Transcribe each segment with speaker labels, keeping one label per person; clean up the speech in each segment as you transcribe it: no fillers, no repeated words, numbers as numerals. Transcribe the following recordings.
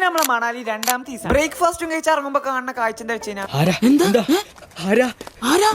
Speaker 1: നമ്മളെ മണാലി രണ്ടാമത്തെ ദിവസം ബ്രേക്ക്ഫാസ്റ്റും കഴിച്ച് ഇറങ്ങുമ്പോ കാണുന്ന കാഴ്ച എന്താ വെച്ച്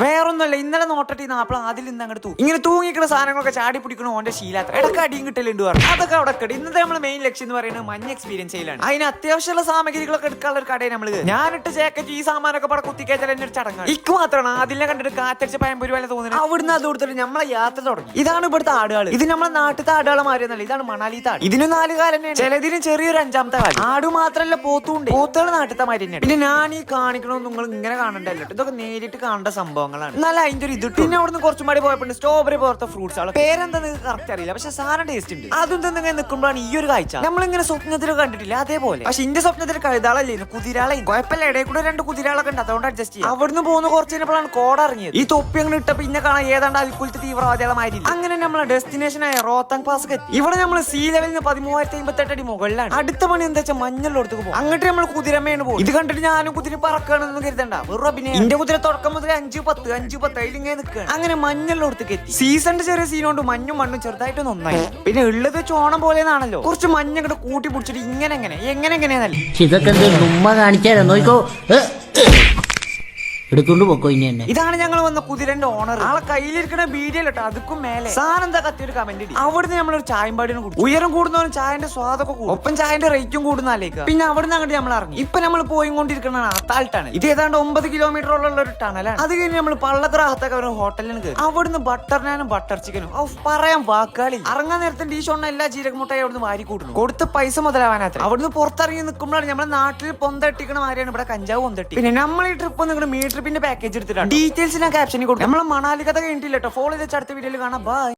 Speaker 1: വേറൊന്നുമല്ല. ഇന്നലെ നോട്ടിട്ട് നാപ്പള അതിൽ നിന്ന് അങ്ങോട്ട് ഇങ്ങനെ തൂങ്ങിക്കുന്ന സാധനങ്ങളൊക്കെ ചാടി പിടിക്കണ ഓന്റെ ശീലാത്ര ഇടക്ക് അടിയും കിട്ടലുണ്ട് പറഞ്ഞു. അതൊക്കെ അവിടെ കടി. ഇന്നത്തെ നമ്മളെ മെയിൻ ലക്ഷ്യം എന്ന് പറയുന്നത് മഞ്ഞ എക്സ്പീരിയൻസ് ചെയ്യലാണ്. അതിന് അത്യാവശ്യമുള്ള സാമഗ്രികളൊക്കെ എടുക്കാനുള്ള ഒരു കടയിൽ നമ്മള് ഞാനിട്ട് ജാക്കറ്റ് ഈ സാമാനൊക്കെ പട കുത്തിക്കയച്ചാൽ എന്നെ ഒരു ചടങ്ങാണ്. ഇക്ക് മാത്രമാണ് അതിനെ കണ്ടിട്ട് കാറ്റടിച്ച് പയമ്പൊരു പോലെ തോന്നുന്നത്. അവിടുന്ന് അത് കൊടുത്തിട്ട് നമ്മളെ യാത്ര തുടങ്ങി. ഇതാണ് ഇവിടുത്തെ ആടുകൾ. ഇത് നമ്മളെ നാട്ടിലത്തെ ആടുകളെ മാറിയെന്നല്ല, ഇതാണ് മണാലിത്തെ ആട്. ഇതിന് 4 കാലം തന്നെയാണ്, ചിലതിന് ചെറിയൊരു 5ാമത്തെ കാലം. ആട് മാത്രല്ല പോത്തുണ്ട്. പോത്തുകൾ നാട്ടിലത്തെ മാതിരി തന്നെയാണ്. പിന്നെ ഞാൻ ഈ കാണിക്കണമെന്ന് നിങ്ങൾ ഇങ്ങനെ കാണണ്ടല്ലോ, ഇതൊക്കെ നേരിട്ട് കാണേണ്ട സംഭവങ്ങളാണ്. എന്നാലും അതിന്റെ ഒരു ഇത്. പിന്നെ അവിടുന്ന് കുറച്ചും പാടി പോയപ്പോൾ സ്ട്രോബെറി പോലത്തെ ഫ്രൂട്ട്സ് ആണ്. പേരെന്താ കറക്റ്റ് അറിയില്ല, പക്ഷെ സാധനം ടേസ്റ്റ് ഉണ്ട്. അതൊന്നും ഇങ്ങനെ നിൽക്കുമ്പോഴാണ് ഈ ഒരു കാഴ്ച നമ്മളിങ്ങനെ സ്വപ്നത്തിൽ കണ്ടിട്ടില്ല അതേപോലെ. പക്ഷെ ഇന്റെ സ്വപ്നത്തിൽ കഴുതാളല്ലേ കുതിരാളെ കുഴപ്പമില്ല. ഇടയിൽ കൂടെ 2 കുതിരാളൊക്കെ ഉണ്ട്, അതുകൊണ്ട് അഡ്ജസ്റ്റ് ചെയ്യാം. അവിടുന്ന് പോകുന്ന കുറച്ച് കഴിഞ്ഞപ്പോഴാണ് കോട ഇറങ്ങിയത്. ഈ തൊപ്പി അങ്ങനെ ഇട്ട പിന്നെ കാണാൻ ഏതാണ്ട് അൽക്കുലത്തെ തീവ്രവാദികളെ മാതിരി. അങ്ങനെ നമ്മളെ ഡെസ്റ്റിനേഷനായ റോത്താങ് പാസ് എത്തി. ഇവിടെ നമ്മൾ സീ ലെവലിന് 13,058 അടി മുകളിലാണ്. അടുത്ത പണി എന്താ വെച്ചാൽ മഞ്ഞളിടത്തേക്ക് പോകും. അങ്ങോട്ട് നമ്മൾ കുതിരമേണ് പോകും. ഇത് കണ്ടിട്ട് ഞാനും കുതിര പറക്കണമെന്ന് കരുതണ്ട, വെറും അഭിനയം. ഇന്റെ കുതിര തുടക്കം മുതൽ 5-10 അതിലിങ്ങനെ നിൽക്കുകയാണ്. അങ്ങനെ മഞ്ഞളിടത്തേക്ക് എത്തി. സീസണിന്റെ ചെറിയ സീനുകൊണ്ട് മഞ്ഞും മണ്ണും ചെറുതായിട്ട് നന്നായി. പിന്നെ ഉള്ളത് ചോണം പോലെയാണല്ലോ, കുറച്ച് മഞ്ഞ കൂടെ കൂട്ടി പിടിച്ചിട്ട് എങ്ങനെയാണല്ലേ
Speaker 2: ഇതൊക്കെ ഉമ്മ കാണിച്ചാലോ നോക്കോ എടുത്തോണ്ട് പോക്കോ. ഇനി തന്നെ
Speaker 1: ഇതാണ് ഞങ്ങൾ വന്ന കുതിരന്റെ ഓണർ. ആളെ കയ്യിലിരിക്കുന്ന ബീഡിയല്ലോ അതുക്കും മേലെ സാധനം എന്താ കത്തിയൊരു കമന്റ് ഇടി. അവിടുന്ന് നമ്മളൊരു ചായമ്പാടിന് കൂടും. ഉയരം കൂടുന്നവരും ചായന്റെ സ്വാദൊക്കെ കൂടും, ഒപ്പം ചായന്റെ റേറ്റും കൂടുന്നാലേക്ക്. പിന്നെ അവിടുന്ന് അങ്ങോട്ട് നമ്മൾ ഇറങ്ങി. ഇപ്പൊ നമ്മൾ പോയിക്കൊണ്ടിരിക്കുന്ന അത്താൾട്ടാണ്. ഇത് ഏതാണ്ട് 9 കിലോമീറ്ററോളം ഉള്ള ഒരു ടണലാണ്. അത് കഴിഞ്ഞ് നമ്മൾ പള്ളക്കറാഹത്തൊക്കെ ഒരു ഹോട്ടലിന് കയറി. അവിടുന്ന് ബട്ടർ നാനും ബട്ടർ ചിക്കനും പറയാൻ വാക്കാളി. ഇറങ്ങാൻ നേരത്തെ ഡീഷോണ്ണ എല്ലാ ജീരകമുട്ടായി അവിടുന്ന് വാരി കൂട്ടുന്നു. കൊടുത്ത പൈസ മുതലാവാനാത്ര. അവിടുന്ന് പുറത്തിറങ്ങി നിൽക്കുമ്പോഴാണ് നമ്മുടെ നാട്ടിൽ പൊന്തട്ടിക്കണ മാതിരിയാണ് ഇവിടെ കഞ്ചാവ് പൊന്തട്ടി. പിന്നെ നമ്മൾ ഈ ട്രിപ്പ് നിങ്ങളുടെ മീറ്റർ പിന്നെ പാക്കേജ് എടുത്തിട്ടാണ്. ഡീറ്റെയിൽസ് ഞാൻ ക്യാപ്ഷനിൽ കൊടുക്കും. നമ്മളെ മണാലി കഥ കഴിഞ്ഞിട്ടില്ല കേട്ടോ. ഫോളോ ചെയ്ത് അടുത്ത വീഡിയോയിൽ കാണാം. ബൈ.